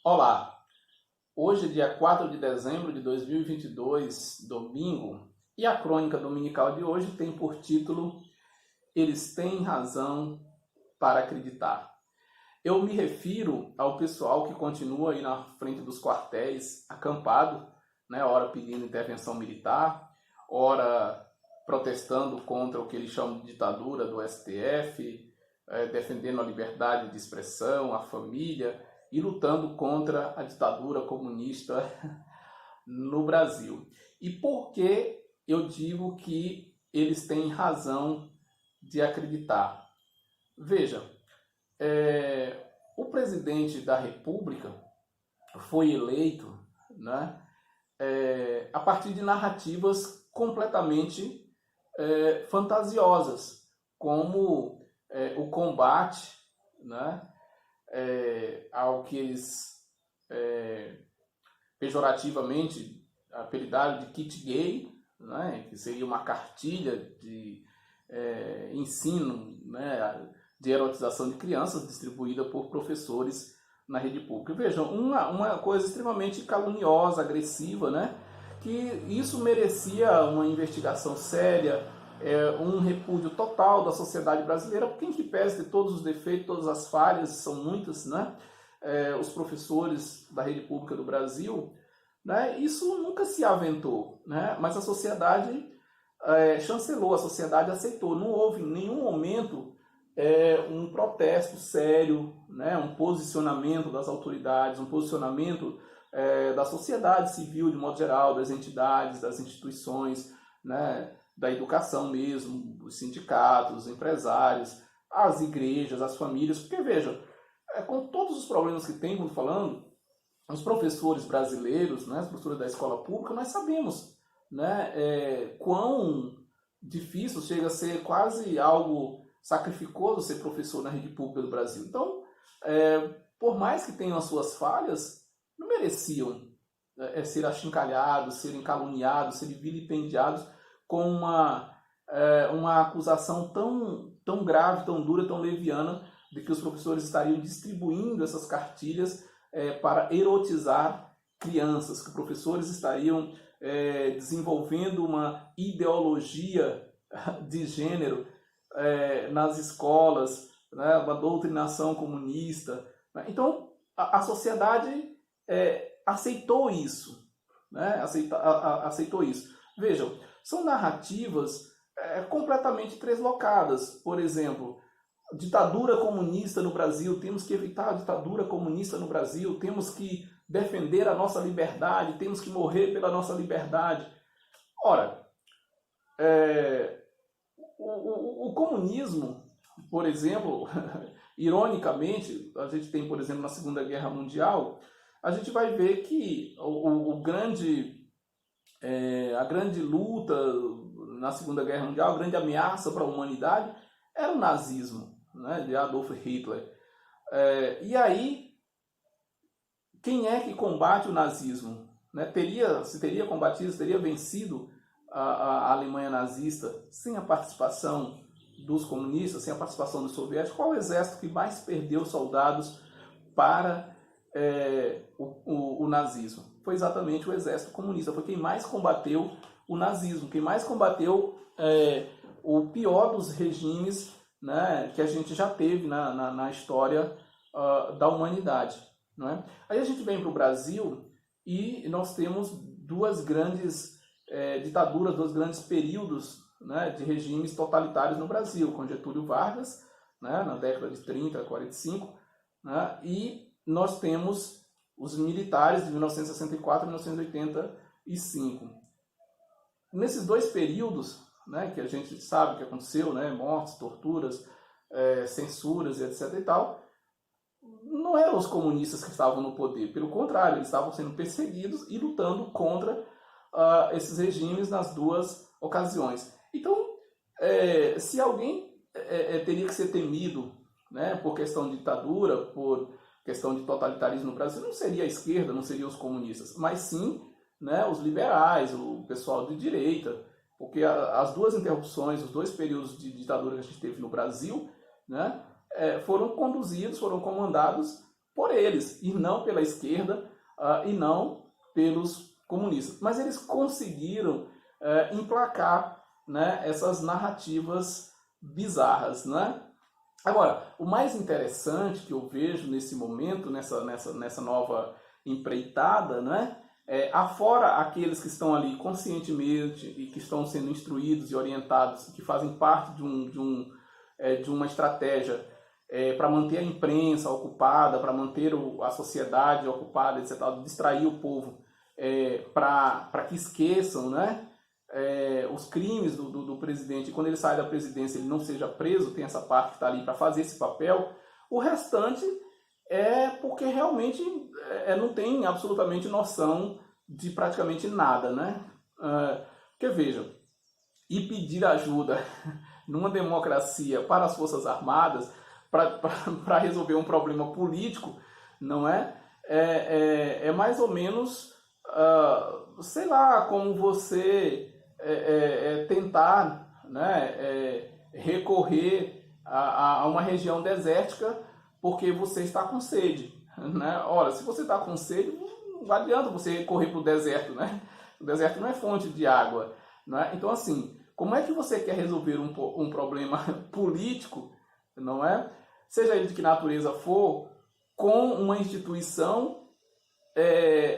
Olá, hoje é dia 4 de dezembro de 2022, domingo, e a crônica dominical de hoje tem por título Eles têm razão para acreditar. Eu me refiro ao pessoal que continua aí na frente dos quartéis, acampado, né, ora pedindo intervenção militar, ora protestando contra o que eles chamam de ditadura do STF, defendendo a liberdade de expressão, a família e lutando contra a ditadura comunista no Brasil. E por que eu digo que eles têm razão de acreditar? Veja, o presidente da República foi eleito, né, a partir de narrativas completamente fantasiosas, como o combate, né, ao que eles pejorativamente apelidaram de kit gay, né, que seria uma cartilha de ensino, né, de erotização de crianças distribuída por professores na rede pública. Vejam, uma coisa extremamente caluniosa, agressiva, né, que isso merecia uma investigação séria, um repúdio total da sociedade brasileira, porque em que pese de todos os defeitos, todas as falhas, são muitas, né, os professores da rede pública do Brasil, né, isso nunca se aventou, né, mas a sociedade chancelou, a sociedade aceitou. Não houve em nenhum momento um protesto sério, né, um posicionamento das autoridades, um posicionamento da sociedade civil de modo geral, das entidades, das instituições, né, da educação mesmo, os sindicatos, os empresários, as igrejas, as famílias, porque veja, com todos os problemas que tem, como falando, os professores brasileiros, né, os professores da escola pública, nós sabemos, né, quão difícil chega a ser quase algo sacrificoso ser professor na rede pública do Brasil. Então, por mais que tenham as suas falhas, não mereciam ser achincalhados, serem caluniados, serem vilipendiados com uma acusação tão grave, tão dura, tão leviana, de que os professores estariam distribuindo essas cartilhas para erotizar crianças, que professores estariam desenvolvendo uma ideologia de gênero nas escolas, né, uma doutrinação comunista. Né? Então, a sociedade aceitou isso. Né? Aceitou isso. Vejam, são narrativas completamente treslocadas. Por exemplo, ditadura comunista no Brasil, temos que evitar a ditadura comunista no Brasil, temos que defender a nossa liberdade, temos que morrer pela nossa liberdade. Ora, o comunismo, por exemplo, ironicamente, a gente tem, por exemplo, na Segunda Guerra Mundial, a gente vai ver que a grande luta na Segunda Guerra Mundial, a grande ameaça para a humanidade era o nazismo, né, de Adolf Hitler. E aí, quem é que combate o nazismo? Né? Se teria combatido, se teria vencido a Alemanha nazista sem a participação dos comunistas, sem a participação dos soviéticos? Qual o exército que mais perdeu soldados para o nazismo? Foi exatamente o exército comunista, foi quem mais combateu o nazismo, quem mais combateu o pior dos regimes, né, que a gente já teve na história da humanidade. Não é? Aí a gente vem para o Brasil e nós temos duas grandes ditaduras, dois grandes períodos, né, de regimes totalitários no Brasil, com Getúlio Vargas, né, na década de 30 a 45, né, e nós temos os militares de 1964 a 1985. Nesses dois períodos, né, que a gente sabe que aconteceu, né, mortes, torturas, censuras e etc. e tal, não eram os comunistas que estavam no poder, pelo contrário, eles estavam sendo perseguidos e lutando contra esses regimes nas duas ocasiões. Então, se alguém teria que ser temido, né, por questão de ditadura, por questão de totalitarismo no Brasil, não seria a esquerda, não seriam os comunistas, mas sim, né, os liberais, o pessoal de direita, porque as duas interrupções, os dois períodos de ditadura que a gente teve no Brasil, né, foram conduzidos, foram comandados por eles, e não pela esquerda, e não pelos comunistas. Mas eles conseguiram emplacar, né, essas narrativas bizarras, né? Agora, o mais interessante que eu vejo nesse momento, nessa nova empreitada, né, afora aqueles que estão ali conscientemente e que estão sendo instruídos e orientados, que fazem parte de uma estratégia para manter a imprensa ocupada, para manter a sociedade ocupada, etc., distrair o povo para que esqueçam, né, os crimes do presidente, e quando ele sai da presidência ele não seja preso, tem essa parte que está ali para fazer esse papel. O restante é porque realmente não tem absolutamente noção de praticamente nada, né? Porque veja, e pedir ajuda numa democracia para as Forças Armadas para resolver um problema político, não é? É mais ou menos, sei lá, como você tentar, né, recorrer a uma região desértica porque você está com sede, né? Ora, se você está com sede, não adianta você recorrer para o deserto, né? O deserto não é fonte de água, né? Então, assim, como é que você quer resolver um problema político, não é? Seja ele de que natureza for, com uma instituição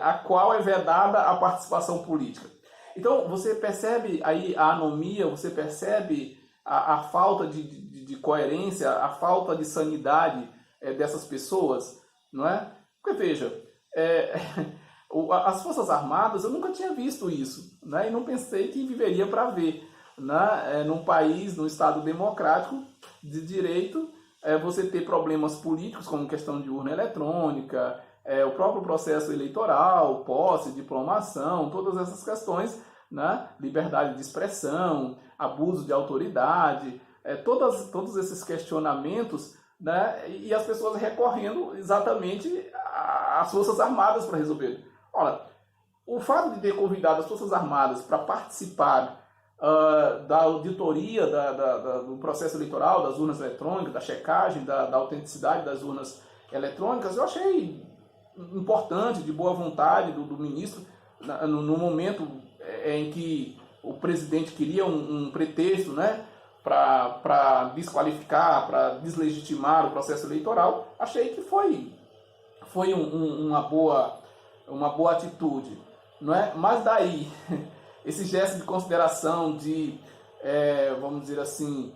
a qual é vedada a participação política? Então, você percebe aí a anomia, você percebe a falta de coerência, a falta de sanidade dessas pessoas, não é? Porque, veja, as Forças Armadas, eu nunca tinha visto isso, né? E não pensei que viveria para ver, né? Num país, num Estado democrático de direito, você ter problemas políticos, como questão de urna eletrônica, o próprio processo eleitoral, posse, diplomação, todas essas questões, né? Liberdade de expressão, abuso de autoridade, todos esses questionamentos, né? E as pessoas recorrendo exatamente às Forças Armadas para resolver. Olha, o fato de ter convidado as Forças Armadas para participar da auditoria do processo eleitoral, das urnas eletrônicas, da checagem, da autenticidade das urnas eletrônicas, eu achei importante, de boa vontade do ministro, no momento em que o presidente queria um pretexto, né, para desqualificar, para deslegitimar o processo eleitoral. Achei que foi uma boa atitude, não é? Mas daí, esse gesto de consideração, vamos dizer assim,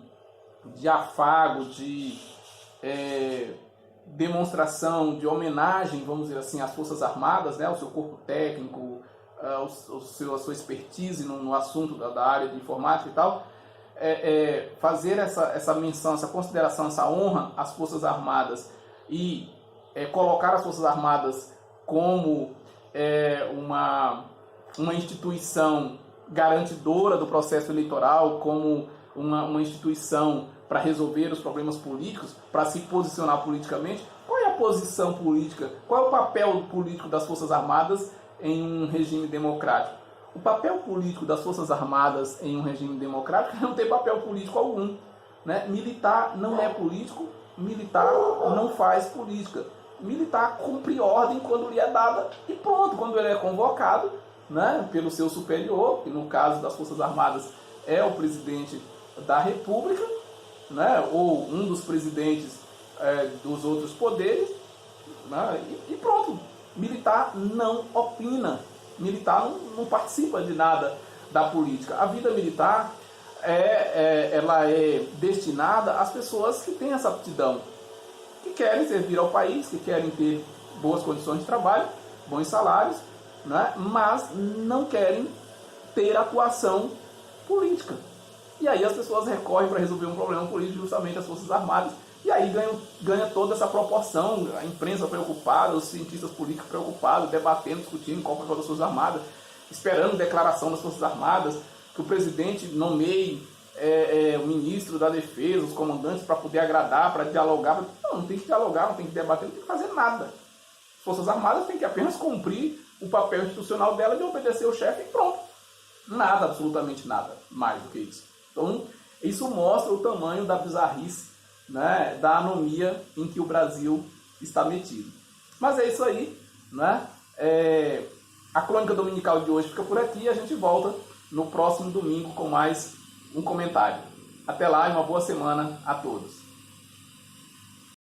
de afago, de demonstração, de homenagem, vamos dizer assim, às Forças Armadas, né, ao seu corpo técnico, a sua expertise no assunto da área de informática e tal, fazer essa menção, essa consideração, essa honra às Forças Armadas e colocar as Forças Armadas como uma instituição garantidora do processo eleitoral, como uma instituição para resolver os problemas políticos, para se posicionar politicamente. Qual é a posição política? Qual é o papel político das Forças Armadas em um regime democrático? O papel político das Forças Armadas em um regime democrático é não ter papel político algum, né? Militar não é político, militar não faz política. Militar cumpre ordem quando lhe é dada e pronto, quando ele é convocado, né, pelo seu superior, que no caso das Forças Armadas é o presidente da República, né, ou um dos presidentes dos outros poderes, né, e pronto. Militar não opina, militar não participa de nada da política. A vida militar ela é destinada às pessoas que têm essa aptidão, que querem servir ao país, que querem ter boas condições de trabalho, bons salários, né, mas não querem ter atuação política. E aí as pessoas recorrem para resolver um problema político justamente às Forças Armadas. E aí ganha toda essa proporção, a imprensa preocupada, os cientistas políticos preocupados, debatendo, discutindo qual é o papel das Forças Armadas, esperando declaração das Forças Armadas, que o presidente nomeie o ministro da Defesa, os comandantes, para poder agradar, para dialogar. Não tem que dialogar, não tem que debater, não tem que fazer nada. As Forças Armadas têm que apenas cumprir o papel institucional dela de obedecer o chefe e pronto. Nada, absolutamente nada mais do que isso. Então, isso mostra o tamanho da bizarrice, né, da anomia em que o Brasil está metido. Mas é isso aí, né? A crônica dominical de hoje fica por aqui e a gente volta no próximo domingo com mais um comentário. Até lá e uma boa semana a todos.